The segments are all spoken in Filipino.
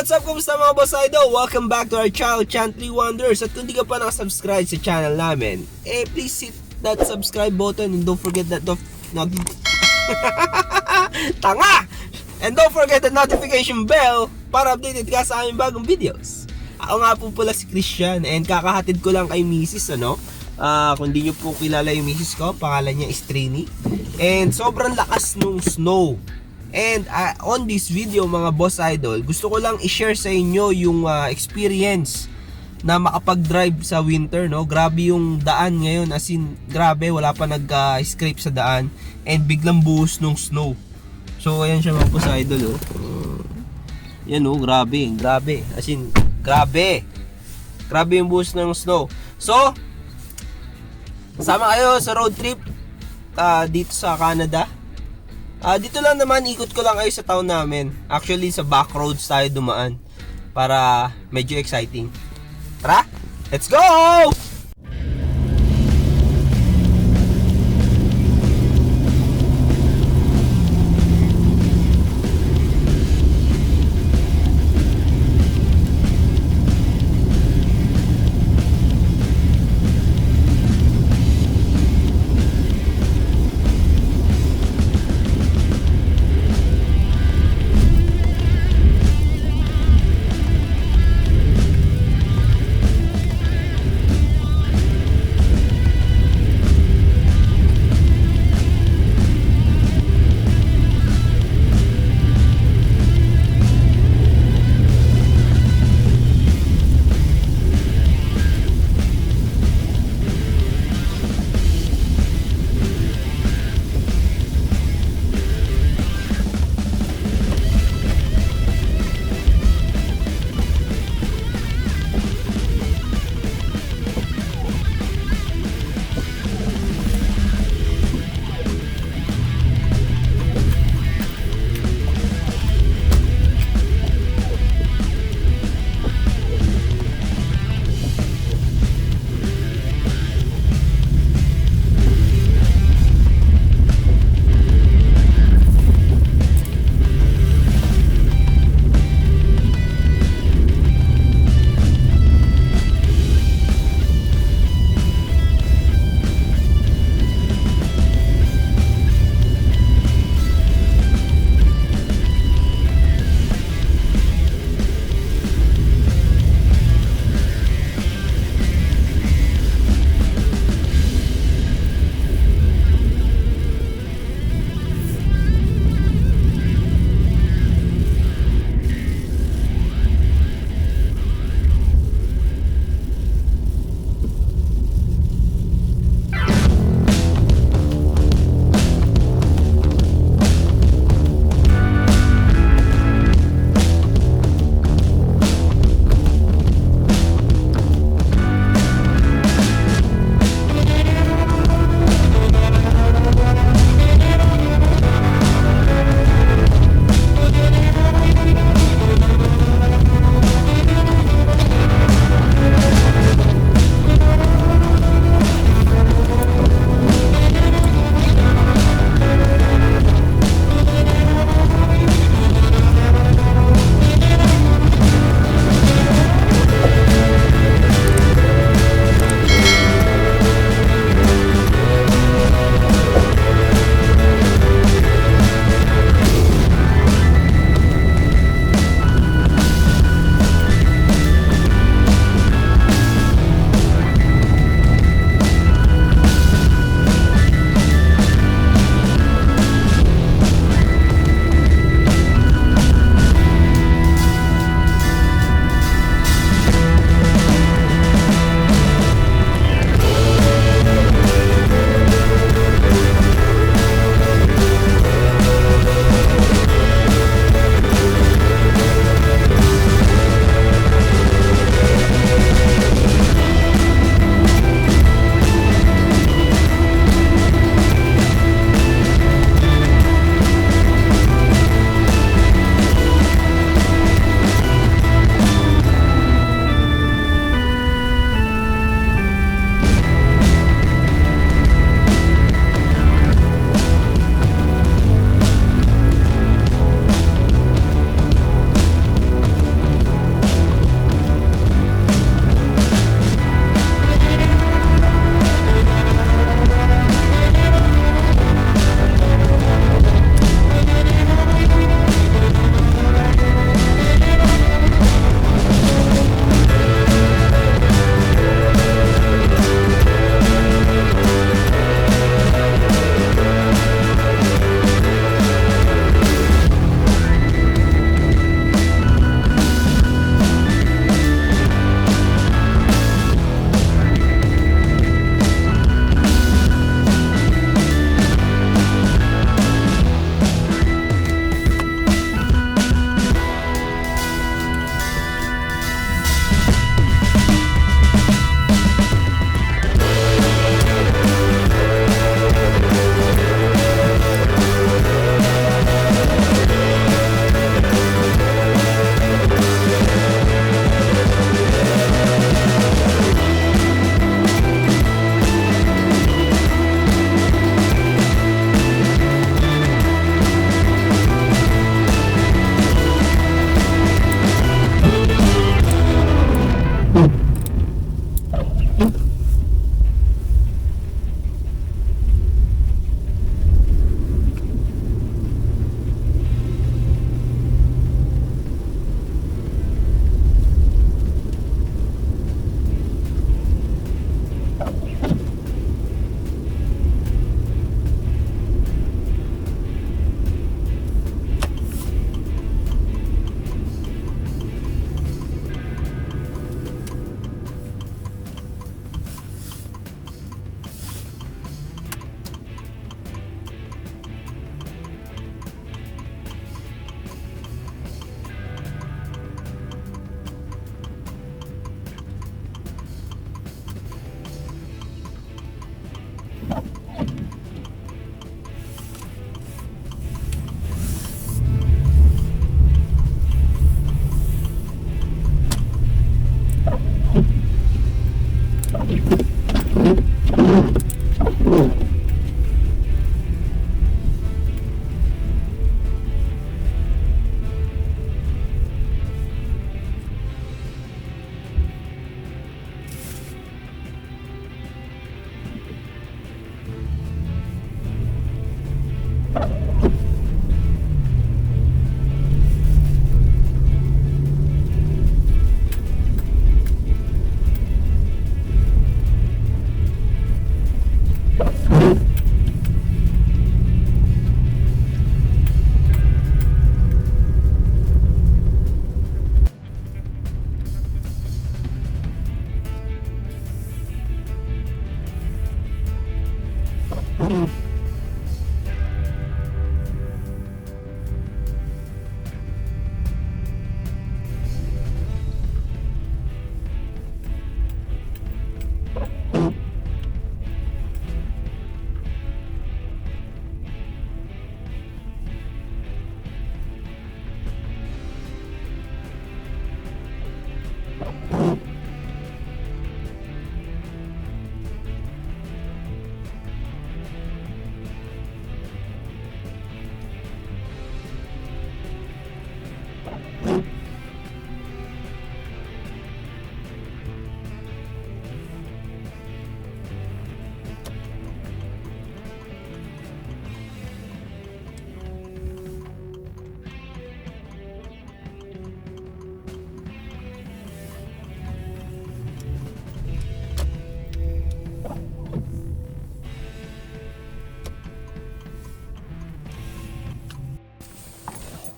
What's up, kumusta mga boss idol? Welcome back to our channel, Chantly Wonders. At kung di ka pa nakasubscribe sa channel namin, please hit that subscribe button and don't forget that Tanga! And don't forget the notification bell para updated ka sa aming bagong videos. Ako nga po pala si Christian and kakahatid ko lang kay Mrs. Kung di nyo po kilala yung Mrs. ko, pangalan niya is Trini. And sobrang lakas nung snow. And on this video mga boss idol, gusto ko lang i-share sa inyo yung experience na makapag-drive sa winter, no? Grabe yung daan ngayon, as in grabe, wala pa nag-scrape sa daan and biglang buhos nung snow. So ayan siya mga boss idol, oh. Yan, oh, grabe, as in grabe yung buhos ng snow. So sama kayo sa road trip dito sa Canada. Dito lang naman, ikot ko lang kayo sa town namin. Actually, sa back roads tayo dumaan para medyo exciting. Tara, let's go!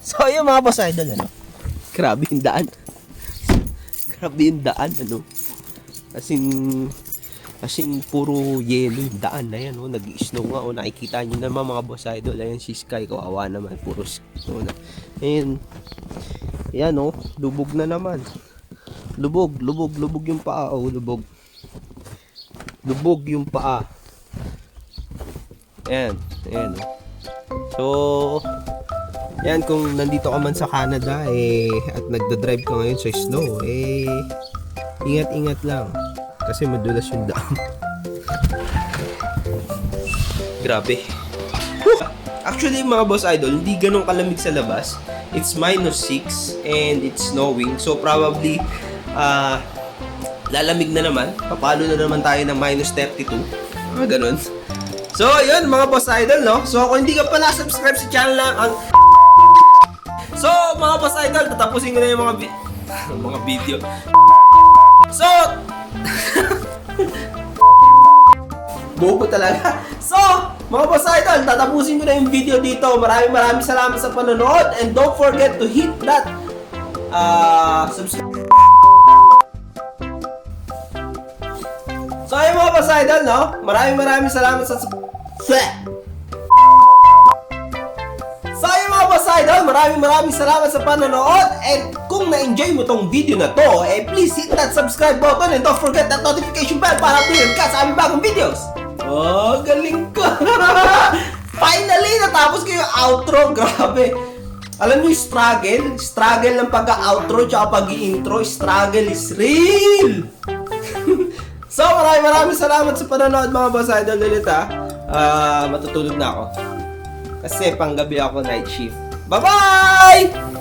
So, ayun mga boss idol, ano? Grabe yung daan. Grabe yung daan, ano? As in puro yelo yung daan na yan, oh. Nag-snow nga, oh. Nakikita nyo naman mga boss idol. Ayan si Sky, kawawa naman. Puro snow na. Ayan. Ayan, oh. Lubog na naman. Lubog yung paa, oh. Lubog yung paa. Ayan, oh. So, yan, kung nandito ka man sa Canada at nagda-drive ka ngayon sa snow, ingat-ingat lang kasi madulas yung daan. Grabe. Actually mga boss idol, hindi ganun kalamig sa labas. It's -6 and it's snowing. So probably lalamig na naman. Papalo na naman tayo ng -32. Ganun. So yun mga boss idol, no? So kung hindi ka pa na-subscribe sa channel lang, so, mga boss idol, tatapusin ko na yung mga video. So, bobo talaga. So, mga boss idol, tatapusin ko na yung video dito. Maraming salamat sa panonood. And don't forget to hit that subscribe. So, ayun mga boss idol, no? Maraming salamat sa boss idol, maraming salamat sa panonood. And kung na-enjoy mo tong video na to, please hit that subscribe button and don't forget that notification bell para updated ka sa aming bagong videos. Oh, galing ka. Finally, natapos ko yung outro. Grabe. Alam niyo yung struggle ng pagka-outro tsaka pag-i-intro. Struggle is real. So, maraming salamat sa panonood mga boss idol ulit, ha. Matutulog na ako kasi panggabi ako night shift. Bye-bye!